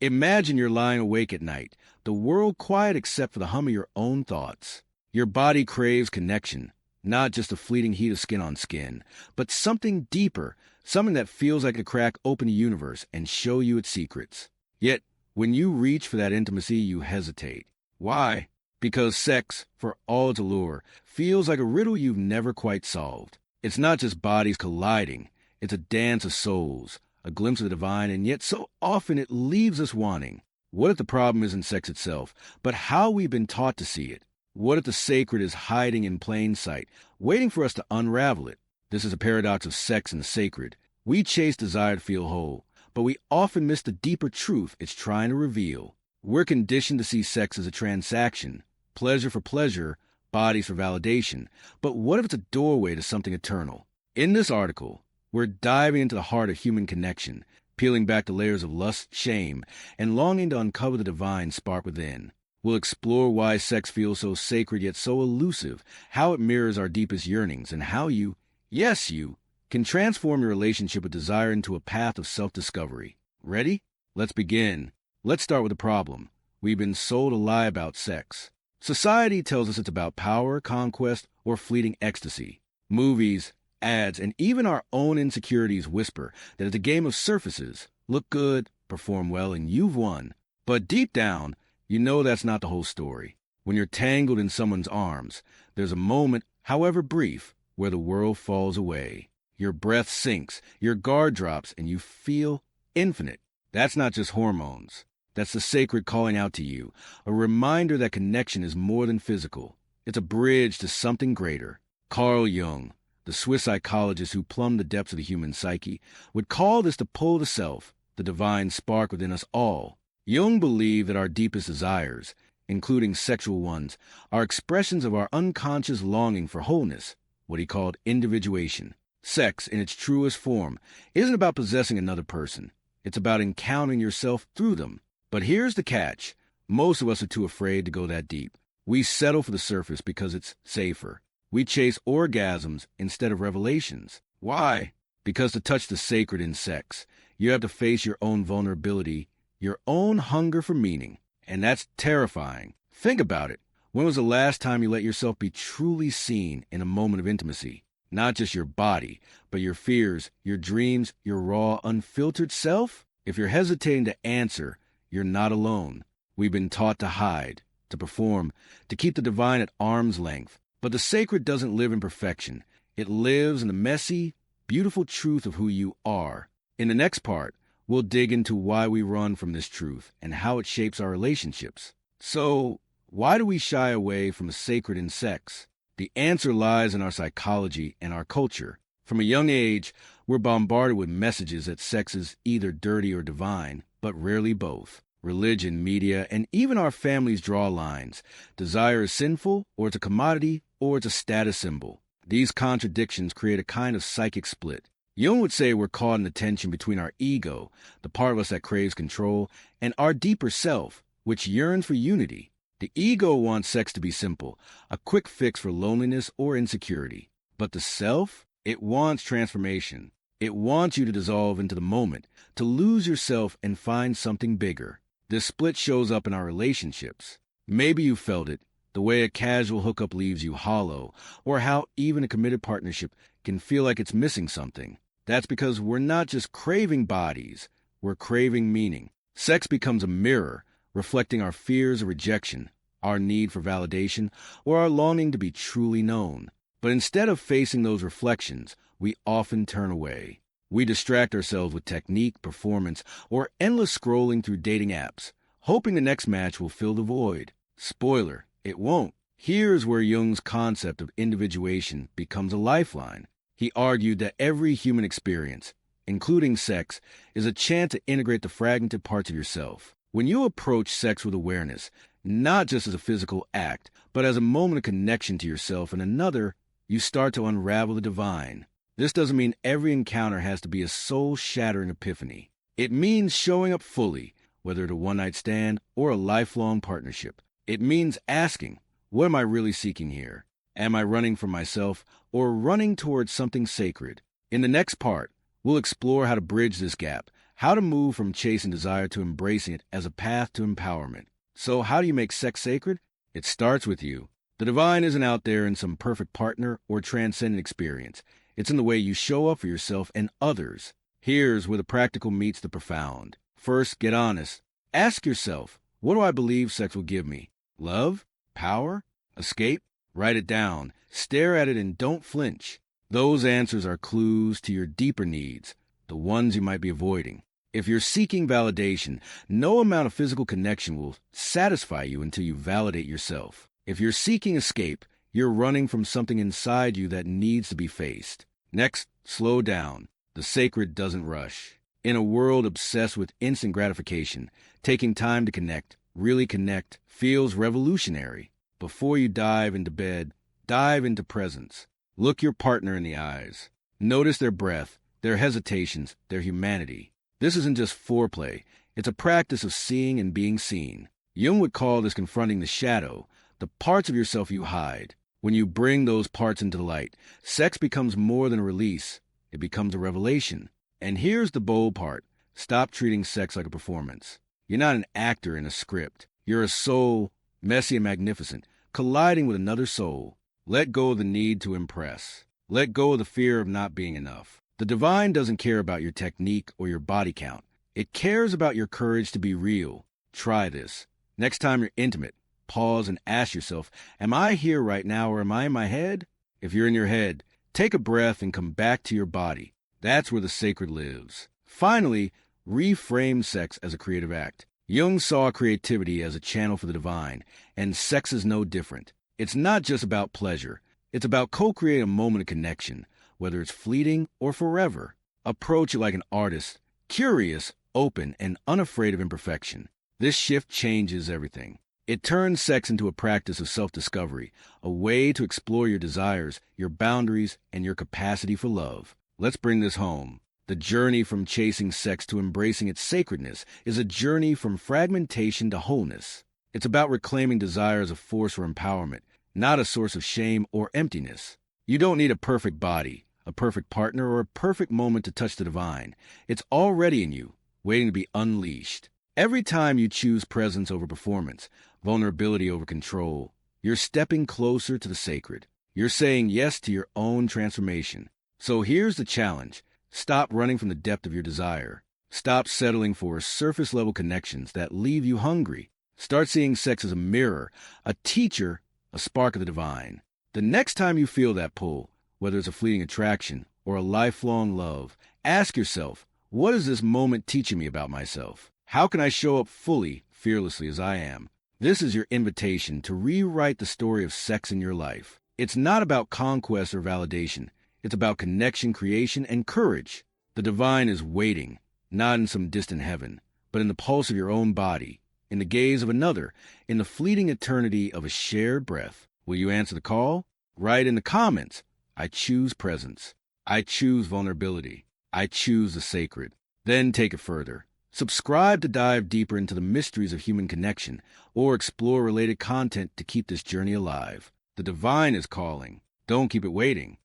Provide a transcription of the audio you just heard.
Imagine you're lying awake at night, the world quiet except for the hum of your own thoughts. Your body craves connection, not just a fleeting heat of skin on skin, but something deeper, something that feels like a crack open the universe and show you its secrets. Yet, when you reach for that intimacy, you hesitate. Why? Because sex, for all its allure, feels like a riddle you've never quite solved. It's not just bodies colliding, it's a dance of souls, a glimpse of the divine, and yet so often it leaves us wanting. What if the problem isn't sex itself, but how we've been taught to see it? What if the sacred is hiding in plain sight, waiting for us to unravel it? This is a paradox of sex and the sacred. We chase desire to feel whole, but we often miss the deeper truth it's trying to reveal. We're conditioned to see sex as a transaction, pleasure for pleasure, bodies for validation. But what if it's a doorway to something eternal? In this article, we're diving into the heart of human connection, peeling back the layers of lust, shame, and longing to uncover the divine spark within. We'll explore why sex feels so sacred yet so elusive, how it mirrors our deepest yearnings, and how you, yes you, can transform your relationship with desire into a path of self-discovery. Ready? Let's begin. Let's start with the problem. We've been sold a lie about sex. Society tells us it's about power, conquest, or fleeting ecstasy. Movies, ads, and even our own insecurities whisper that it's a game of surfaces. Look good, perform well, and you've won. But deep down, you know that's not the whole story. When you're tangled in someone's arms, there's a moment, however brief, where the world falls away. Your breath sinks, your guard drops, and you feel infinite. That's not just hormones. That's the sacred calling out to you, a reminder that connection is more than physical. It's a bridge to something greater. Carl Jung, the Swiss psychologist who plumbed the depths of the human psyche, would call this the pull of the self, the divine spark within us all. Jung believed that our deepest desires, including sexual ones, are expressions of our unconscious longing for wholeness, what he called individuation. Sex, in its truest form, isn't about possessing another person. It's about encountering yourself through them. But here's the catch. Most of us are too afraid to go that deep. We settle for the surface because it's safer. We chase orgasms instead of revelations. Why? Because to touch the sacred in sex, you have to face your own vulnerability, your own hunger for meaning. And that's terrifying. Think about it. When was the last time you let yourself be truly seen in a moment of intimacy? Not just your body, but your fears, your dreams, your raw, unfiltered self? If you're hesitating to answer, you're not alone. We've been taught to hide, to perform, to keep the divine at arm's length. But the sacred doesn't live in perfection. It lives in the messy, beautiful truth of who you are. In the next part, we'll dig into why we run from this truth and how it shapes our relationships. So, why do we shy away from the sacred in sex? The answer lies in our psychology and our culture. From a young age, we're bombarded with messages that sex is either dirty or divine, but rarely both. Religion, media, and even our families draw lines. Desire is sinful, or it's a commodity, or it's a status symbol. These contradictions create a kind of psychic split. Jung would say we're caught in the tension between our ego, the part of us that craves control, and our deeper self, which yearns for unity. The ego wants sex to be simple, a quick fix for loneliness or insecurity. But the self, it wants transformation. It wants you to dissolve into the moment, to lose yourself and find something bigger. This split shows up in our relationships. Maybe you felt it, the way a casual hookup leaves you hollow, or how even a committed partnership can feel like it's missing something. That's because we're not just craving bodies, we're craving meaning. Sex becomes a mirror, reflecting our fears of rejection, our need for validation, or our longing to be truly known. But instead of facing those reflections, we often turn away. We distract ourselves with technique, performance, or endless scrolling through dating apps, hoping the next match will fill the void. Spoiler, it won't. Here's where Jung's concept of individuation becomes a lifeline. He argued that every human experience, including sex, is a chance to integrate the fragmented parts of yourself. When you approach sex with awareness, not just as a physical act, but as a moment of connection to yourself and another, you start to unravel the divine. This doesn't mean every encounter has to be a soul-shattering epiphany. It means showing up fully, whether it's a one-night stand or a lifelong partnership. It means asking, what am I really seeking here? Am I running from myself or running towards something sacred? In the next part, we'll explore how to bridge this gap, how to move from chasing desire to embracing it as a path to empowerment. So how do you make sex sacred? It starts with you. The divine isn't out there in some perfect partner or transcendent experience. It's in the way you show up for yourself and others. Here's where the practical meets the profound. First, get honest. Ask yourself, what do I believe sex will give me? Love? Power? Escape? Write it down. Stare at it and don't flinch. Those answers are clues to your deeper needs, the ones you might be avoiding. If you're seeking validation, no amount of physical connection will satisfy you until you validate yourself. If you're seeking escape, you're running from something inside you that needs to be faced. Next, slow down. The sacred doesn't rush. In a world obsessed with instant gratification, taking time to connect, really connect, feels revolutionary. Before you dive into bed, dive into presence. Look your partner in the eyes. Notice their breath, their hesitations, their humanity. This isn't just foreplay. It's a practice of seeing and being seen. Jung would call this confronting the shadow, the parts of yourself you hide. When you bring those parts into the light, sex becomes more than a release. It becomes a revelation. And here's the bold part. Stop treating sex like a performance. You're not an actor in a script. You're a soul, messy and magnificent, colliding with another soul. Let go of the need to impress. Let go of the fear of not being enough. The divine doesn't care about your technique or your body count. It cares about your courage to be real. Try this. Next time you're intimate, pause and ask yourself, am I here right now or am I in my head? If you're in your head, take a breath and come back to your body. That's where the sacred lives. Finally, reframe sex as a creative act. Jung saw creativity as a channel for the divine, and sex is no different. It's not just about pleasure. It's about co-creating a moment of connection, whether it's fleeting or forever. Approach it like an artist, curious, open, and unafraid of imperfection. This shift changes everything. It turns sex into a practice of self-discovery, a way to explore your desires, your boundaries, and your capacity for love. Let's bring this home. The journey from chasing sex to embracing its sacredness is a journey from fragmentation to wholeness. It's about reclaiming desire as a force for empowerment, not a source of shame or emptiness. You don't need a perfect body, a perfect partner, or a perfect moment to touch the divine. It's already in you, waiting to be unleashed. Every time you choose presence over performance, vulnerability over control, you're stepping closer to the sacred. You're saying yes to your own transformation. So here's the challenge. Stop running from the depth of your desire. Stop settling for surface-level connections that leave you hungry. Start seeing sex as a mirror, a teacher, a spark of the divine. The next time you feel that pull, whether it's a fleeting attraction or a lifelong love, ask yourself, what is this moment teaching me about myself? How can I show up fully, fearlessly as I am? This is your invitation to rewrite the story of sex in your life. It's not about conquest or validation. It's about connection, creation, and courage. The divine is waiting, not in some distant heaven, but in the pulse of your own body, in the gaze of another, in the fleeting eternity of a shared breath. Will you answer the call? Write in the comments, I choose presence. I choose vulnerability. I choose the sacred. Then take it further. Subscribe to dive deeper into the mysteries of human connection or explore related content to keep this journey alive. The divine is calling. Don't keep it waiting.